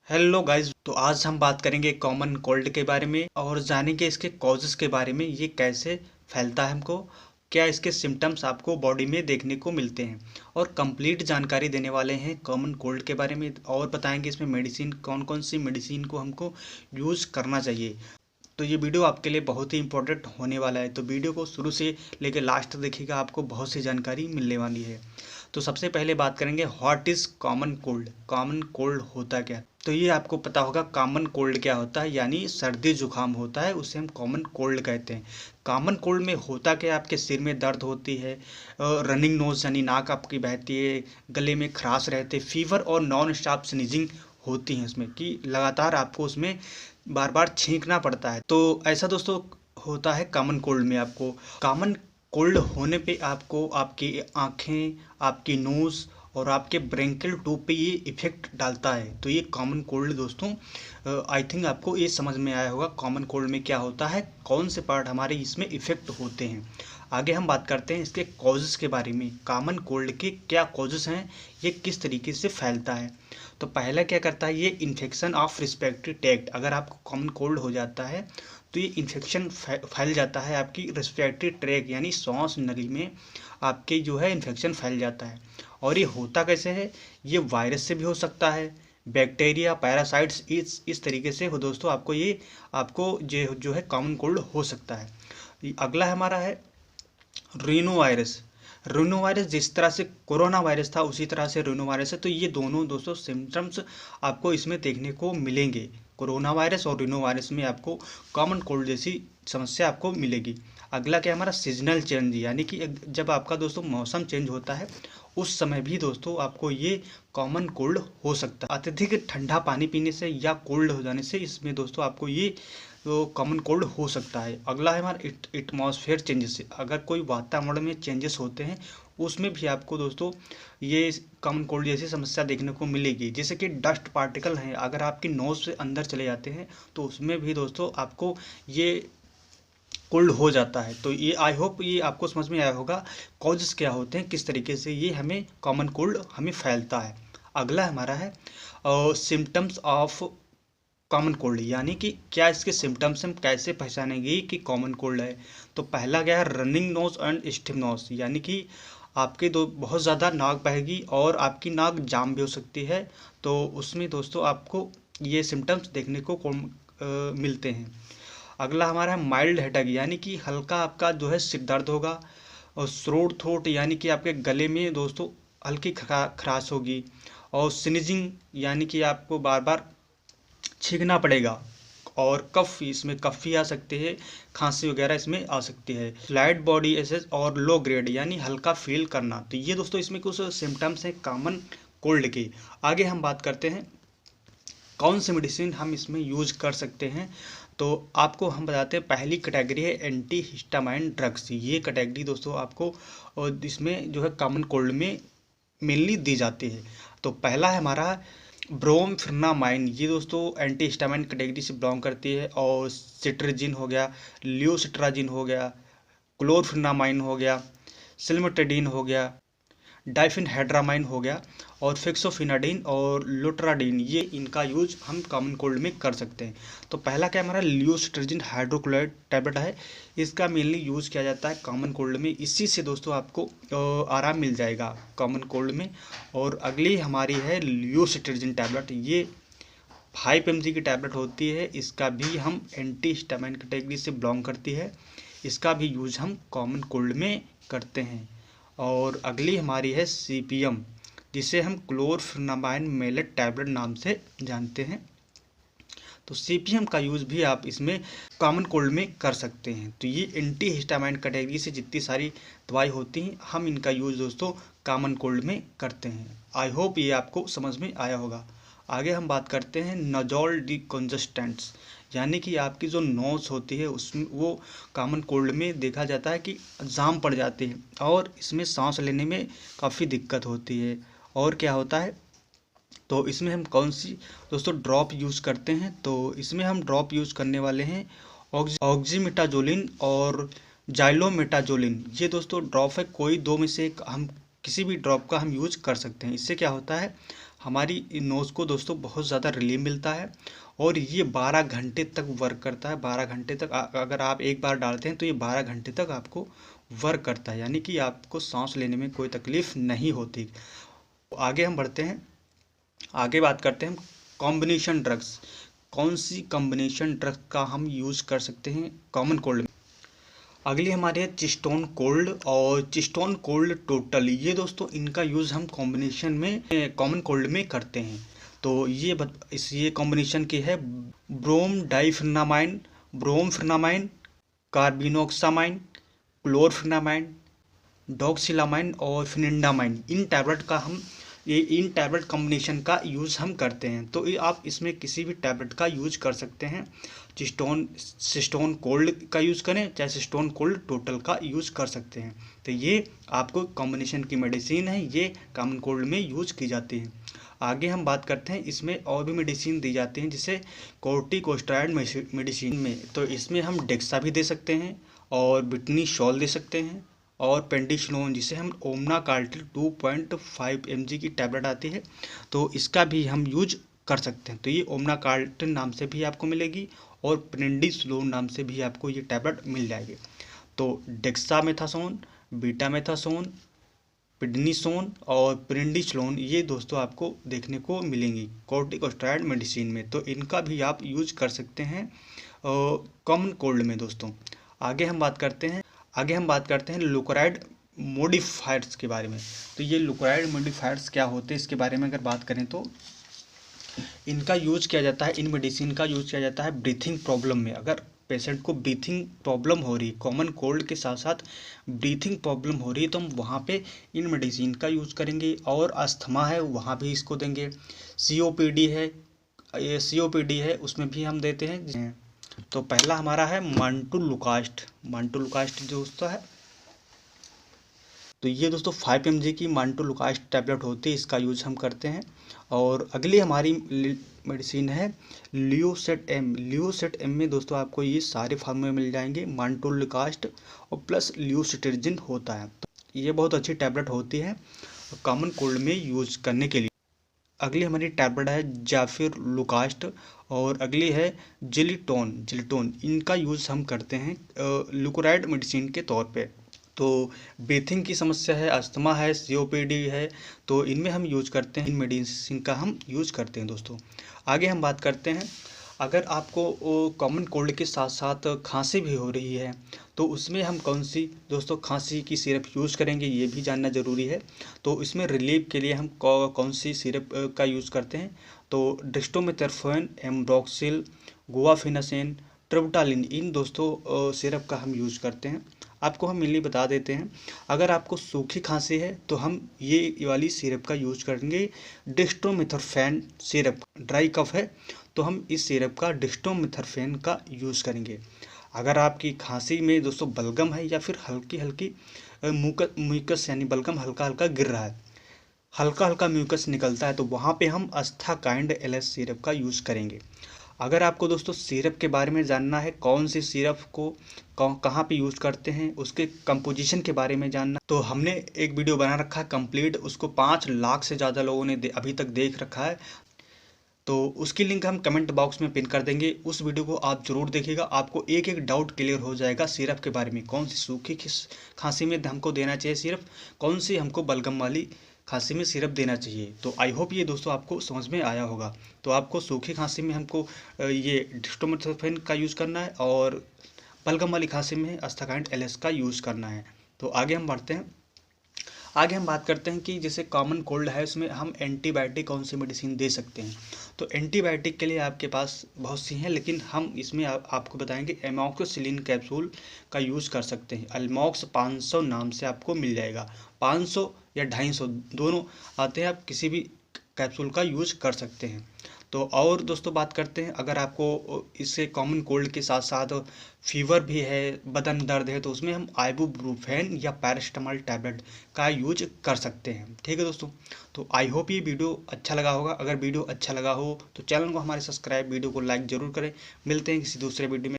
Hello guys. तो आज हम बात करेंगे कॉमन कोल्ड के बारे में और जानेंगे इसके कॉजेस के बारे में। ये कैसे फैलता है, हमको क्या इसके सिम्टम्स आपको बॉडी में देखने को मिलते हैं, और कंप्लीट जानकारी देने वाले हैं कॉमन कोल्ड के बारे में। और बताएंगे इसमें मेडिसिन, कौन कौन सी मेडिसिन को हमको यूज़ करना चाहिए। तो ये वीडियो आपके लिए बहुत ही इंपॉर्टेंट होने वाला है, तो वीडियो को शुरू से लेकर लास्ट तक देखिएगा, आपको बहुत सी जानकारी मिलने वाली है। तो सबसे पहले बात करेंगे what is common cold. Common cold होता क्या? तो ये आपको पता होगा कॉमन कोल्ड क्या होता है, यानी सर्दी जुकाम होता है, उसे हम कॉमन कोल्ड कहते हैं। कॉमन कोल्ड में होता क्या? आपके सिर में दर्द होती है, रनिंग नोज यानी नाक आपकी बहती है, गले में खराश रहते, फीवर और नॉन स्टॉप स्नीजिंग होती हैं उसमें, कि लगातार आपको उसमें बार बार छींकना पड़ता है। तो ऐसा दोस्तों होता है कॉमन कोल्ड में। आपको कॉमन कोल्ड होने पे आपको आपकी आँखें, आपकी नोज़ और आपके ब्रेंकियल ट्यूब पे ये इफ़ेक्ट डालता है। तो ये कॉमन कोल्ड दोस्तों, आई थिंक आपको ये समझ में आया होगा कॉमन कोल्ड में क्या होता है, कौन से पार्ट हमारे इसमें इफ़ेक्ट होते हैं। आगे हम बात करते हैं इसके कॉजेज़ के बारे में। कॉमन कोल्ड के क्या कॉजेज़ हैं, ये किस तरीके से फैलता है। तो पहला क्या करता है, ये इन्फेक्शन ऑफ रिस्पिरेटरी ट्रैक्ट। अगर आपको कॉमन कोल्ड हो जाता है तो ये इन्फेक्शन फैल जाता है आपकी रिस्पिरेटरी ट्रैक यानी सांस नली में, आपके जो है इन्फेक्शन फैल जाता है। और ये होता कैसे है? ये वायरस से भी हो सकता है, बैक्टीरिया, पैरासाइट्स, इस तरीके से हो दोस्तों आपको ये आपको जो है कॉमन कोल्ड हो सकता है। अगला हमारा है रीनो वायरस। रीनो वायरस जिस तरह से कोरोना वायरस था उसी तरह से रीनो वायरस है। तो ये दोनों दोस्तों सिम्टम्स आपको इसमें देखने को मिलेंगे। कोरोना वायरस और रीनो वायरस में आपको कॉमन कोल्ड जैसी समस्या आपको मिलेगी। अगला क्या हमारा सीजनल चेंज, यानी कि जब आपका दोस्तों मौसम चेंज होता है उस समय भी दोस्तों आपको ये कॉमन कोल्ड हो सकता है। अत्यधिक ठंडा पानी पीने से या कोल्ड हो जाने से इसमें दोस्तों आपको ये तो कॉमन कोल्ड हो सकता है। अगला है हमारा एटमॉस्फेयर चेंजेस से। अगर कोई वातावरण में चेंजेस होते हैं उसमें भी आपको दोस्तों ये कॉमन कोल्ड जैसी समस्या देखने को मिलेगी। जैसे कि डस्ट पार्टिकल हैं, अगर आपकी नोज से अंदर चले जाते हैं तो उसमें भी दोस्तों आपको ये कोल्ड हो जाता है। तो ये आई होप ये आपको समझ में आया होगा कॉजेस क्या होते हैं, किस तरीके से ये हमें कॉमन कोल्ड हमें फैलता है। अगला हमारा है सिम्टम्स ऑफ कॉमन कोल्ड, यानी कि क्या इसके सिम्टम्स हम कैसे पहचानेंगे कि कॉमन कोल्ड है। तो पहला क्या है, running nose and stiff nose, यानी कि आपके दो बहुत ज़्यादा नाक बहेगी और आपकी नाक जाम भी हो सकती है। तो उसमें दोस्तों आपको ये सिम्टम्स देखने को मिलते हैं। अगला हमारा है माइल्ड हेडेक, यानी कि हल्का आपका जो है सिर दर्द होगा। और स्रोट थ्रोट, यानी कि आपके गले में दोस्तों हल्की खराश होगी। और स्नीजिंग, यानी कि आपको बार बार छींकना पड़ेगा। और कफ, इसमें कफ भी आ सकते हैं, खांसी वगैरह इसमें आ सकती है। स्लाइड बॉडी एसेस और लो ग्रेड, यानी हल्का फील करना। तो ये दोस्तों इसमें कुछ सिम्टम्स हैं कॉमन कोल्ड के। आगे हम बात करते हैं कौन सी मेडिसिन हम इसमें यूज कर सकते हैं। तो आपको हम बताते हैं, पहली कैटेगरी है एंटी हिस्टामाइन ड्रग्स। ये कैटेगरी दोस्तों आपको और इसमें जो है कॉमन कोल्ड में मेनली दी जाती है। तो पहला है हमारा ब्रोमफेनामाइन। ये दोस्तों एंटी हिस्टामाइन कैटेगरी से बिलोंग करती है। और सिट्रजिन हो गया, लियोसिट्राजिन हो गया, क्लोरफेनामाइन हो गया, सिल्मेटेडिन हो गया, डाइफेनहाइड्रामाइन हो गया, और फिक्सोफिनाडिन और लोट्राडिन, ये इनका यूज हम कॉमन कोल्ड में कर सकते हैं। तो पहला क्या हमारा लियोसिट्राजिन हाइड्रोक्लोराइड टैबलेट है, इसका मेनली यूज किया जाता है कॉमन कोल्ड में। इसी से दोस्तों आपको आराम मिल जाएगा कॉमन कोल्ड में। और अगली हमारी है लियोसिट्राजिन टैबलेट। ये 5 mg की टैबलेट होती है, इसका भी हम एंटी हिस्टामाइन कैटेगरी से बिलोंग करती है। इसका भी यूज हम कॉमन कोल्ड में करते हैं। और अगली हमारी है CPM, जिसे हम क्लोरफेनामाइन मेलेट टैबलेट नाम से जानते हैं। तो CPM का यूज़ भी आप इसमें कॉमन कोल्ड में कर सकते हैं। तो ये एंटी हिस्टामाइन कैटेगरी से जितनी सारी दवाई होती हैं हम इनका यूज़ दोस्तों कॉमन कोल्ड में करते हैं। आई होप ये आपको समझ में आया होगा। आगे हम बात करते हैं नजोल डिकॉन्जेस्टेंट्स, यानी कि आपकी जो नोज होती है उसमें वो कॉमन कोल्ड में देखा जाता है कि जाम पड़ जाती है और इसमें सांस लेने में काफ़ी दिक्कत होती है। और क्या होता है, तो इसमें हम कौन सी दोस्तों ड्रॉप यूज़ करते हैं। तो इसमें हम ड्रॉप यूज़ करने वाले हैं ऑक्सीमेटाजोलिन और जाइलोमेटाजोलिन। ये दोस्तों ड्रॉप है, कोई दो में से एक हम किसी भी ड्रॉप का हम यूज कर सकते हैं। इससे क्या होता है, हमारी नोज़ को दोस्तों बहुत ज़्यादा रिलीफ मिलता है और ये 12 घंटे तक वर्क करता है। 12 घंटे तक अगर आप एक बार डालते हैं तो ये 12 घंटे तक आपको वर्क करता है, यानी कि आपको सांस लेने में कोई तकलीफ नहीं होती। आगे हम बढ़ते हैं, आगे बात करते हैं कॉम्बिनेशन ड्रग्स। कौन सी कॉम्बिनेशन ड्रग का हम यूज़ कर सकते हैं कॉमन कोल्ड में। अगली हमारे है चिस्टोन कोल्ड और चिस्टोन कोल्ड टोटल। ये दोस्तों इनका यूज़ हम कॉम्बिनेशन में कॉमन कोल्ड में करते हैं। तो ये कॉम्बिनेशन की है ब्रोमफेनामाइन, कार्बिनोक्सामाइन, क्लोरफेनामाइन, डॉक्सिलामाइन और फिनिंडामाइन। इन टैबलेट कॉम्बिनेशन का यूज़ हम करते हैं। तो ये आप इसमें किसी भी टैबलेट का यूज कर सकते हैं। सिस्टोन कोल्ड का यूज़ करें चाहे सिस्टोन कोल्ड टोटल का यूज़ कर सकते हैं। तो ये आपको कॉम्बिनेशन की मेडिसिन है, ये कॉमन कोल्ड में यूज की जाती है। आगे हम बात करते हैं, इसमें और भी मेडिसिन दी जाती हैं जिसे कॉर्टिकोस्टेरॉइड मेडिसिन में। तो इसमें हम डेक्सा भी दे सकते हैं और बिटनीशॉल दे सकते हैं और पेंडिसलोन, जिसे हम ओमना कार्टिल 2.5 mg की टैबलेट आती है, तो इसका भी हम यूज कर सकते हैं। तो ये ओमना कार्टिल नाम से भी आपको मिलेगी और पेंडिसलोन नाम से भी आपको ये टैबलेट मिल जाएगी। तो डेक्सामेथासोन, बीटामेथासोन, पिडनीसोन और प्रेंडिसलोन ये दोस्तों आपको देखने को मिलेंगी कॉर्टिकोस्टेरॉइड मेडिसिन में। तो इनका भी आप यूज कर सकते हैं कॉमन कोल्ड में दोस्तों। आगे हम बात करते हैं लुकोराइड मॉडिफायर्स के बारे में। तो ये लुकोराइड मॉडिफायर्स क्या होते हैं इसके बारे में अगर बात करें तो इनका यूज किया जाता है, इन मेडिसिन का यूज किया जाता है ब्रीथिंग प्रॉब्लम में। अगर पेशेंट को ब्रीथिंग प्रॉब्लम हो रही, कॉमन कोल्ड के साथ साथ ब्रीथिंग प्रॉब्लम हो रही है, तो हम वहाँ पे इन मेडिसिन का यूज करेंगे। और अस्थमा है वहाँ भी इसको देंगे। सीओपीडी है उसमें भी हम देते हैं। तो पहला हमारा है मांटुलुकास्ट दोस्तों है। तो ये दोस्तों 5 mg की मांटुलुकास्ट टैबलेट होती है, इसका यूज हम करते हैं। और अगली हमारी मेडिसिन है लियोसेट एम में दोस्तों आपको ये सारे फार्मूले मिल जाएंगे। मांटुलुकास्ट और प्लस लियोसिट्रिजिन होता है। तो ये बहुत अच्छी टैबलेट होती है कॉमन कोल्ड में यूज करने के लिए। अगली हमारी टैबलेट है जाफिर लुकास्ट और अगली है जिलिटोन। इनका यूज़ हम करते हैं लुकोराइड मेडिसिन के तौर पे। तो ब्रीथिंग की समस्या है, अस्थमा है, सीओपीडी है, तो इनमें हम यूज करते हैं, इन मेडिसिन का हम यूज करते हैं दोस्तों। आगे हम बात करते हैं, अगर आपको कॉमन कोल्ड के साथ साथ खांसी भी हो रही है तो उसमें हम कौन सी दोस्तों खांसी की सिरप यूज़ करेंगे ये भी जानना ज़रूरी है। तो इसमें रिलीफ के लिए हम कौन सी सिरप का यूज़ करते हैं, तो डेक्स्ट्रोमेथोर्फेन, एम्ब्रोक्सिल, गुआफिनासेन, ट्रिप्टालिन, इन दोस्तों सिरप का हम यूज़ करते हैं। आपको हम मेनली बता देते हैं, अगर आपको सूखी खांसी है तो हम ये वाली सिरप का यूज करेंगे डेक्स्ट्रोमेथोर्फेन सिरप। ड्राई कफ है तो हम इस सिरप का डेक्स्ट्रोमेथोर्फेन का यूज़ करेंगे। अगर आपकी खांसी में दोस्तों बलगम है या फिर हल्की हल्की म्यूकस यानी बलगम हल्का हल्का गिर रहा है, हल्का हल्का म्यूकस निकलता है, तो वहाँ पे हम अस्थाकाइंड एलएस सिरप का यूज़ करेंगे। अगर आपको दोस्तों सिरप के बारे में जानना है, कौन सी सिरप को कहाँ पे यूज़ करते हैं, उसके कंपोजिशन के बारे में जानना, तो हमने एक वीडियो बना रखा है कंप्लीट, उसको 5 लाख से ज़्यादा लोगों ने अभी तक देख रखा है। तो उसकी लिंक हम कमेंट बॉक्स में पिन कर देंगे, उस वीडियो को आप ज़रूर देखिएगा। आपको एक एक डाउट क्लियर हो जाएगा सिरप के बारे में, कौन सी सूखी खांसी में हमको देना चाहिए सिरप, कौन सी हमको बलगम वाली खांसी में सिरप देना चाहिए। तो आई होप ये दोस्तों आपको समझ में आया होगा। तो आपको सूखी खांसी में हमको ये डेक्स्ट्रोमेथोर्फेन का यूज़ करना है और बलगम वाली खांसी में अस्थाकाइंड एलएस का यूज़ करना है। तो आगे हम बढ़ते हैं, आगे हम बात करते हैं कि जैसे कॉमन कोल्ड है उसमें हम एंटीबायोटिक कौन सी मेडिसिन दे सकते हैं। तो एंटीबायोटिक के लिए आपके पास बहुत सी हैं, लेकिन हम इसमें आपको बताएंगे एमॉक्सिसिलिन कैप्सूल का यूज़ कर सकते हैं। अल्मॉक्स 500 नाम से आपको मिल जाएगा, 500 या 250 दोनों आते हैं, आप किसी भी कैप्सूल का यूज कर सकते हैं। तो और दोस्तों बात करते हैं, अगर आपको इससे कॉमन कोल्ड के साथ साथ फीवर भी है, बदन दर्द है, तो उसमें हम आइबुप्रोफेन या पैरासिटामोल टैबलेट का यूज कर सकते हैं। ठीक है दोस्तों, तो आई होप ये वीडियो अच्छा लगा होगा। अगर वीडियो अच्छा लगा हो तो चैनल को हमारे सब्सक्राइब, वीडियो को लाइक ज़रूर करें। मिलते हैं किसी दूसरे वीडियो में।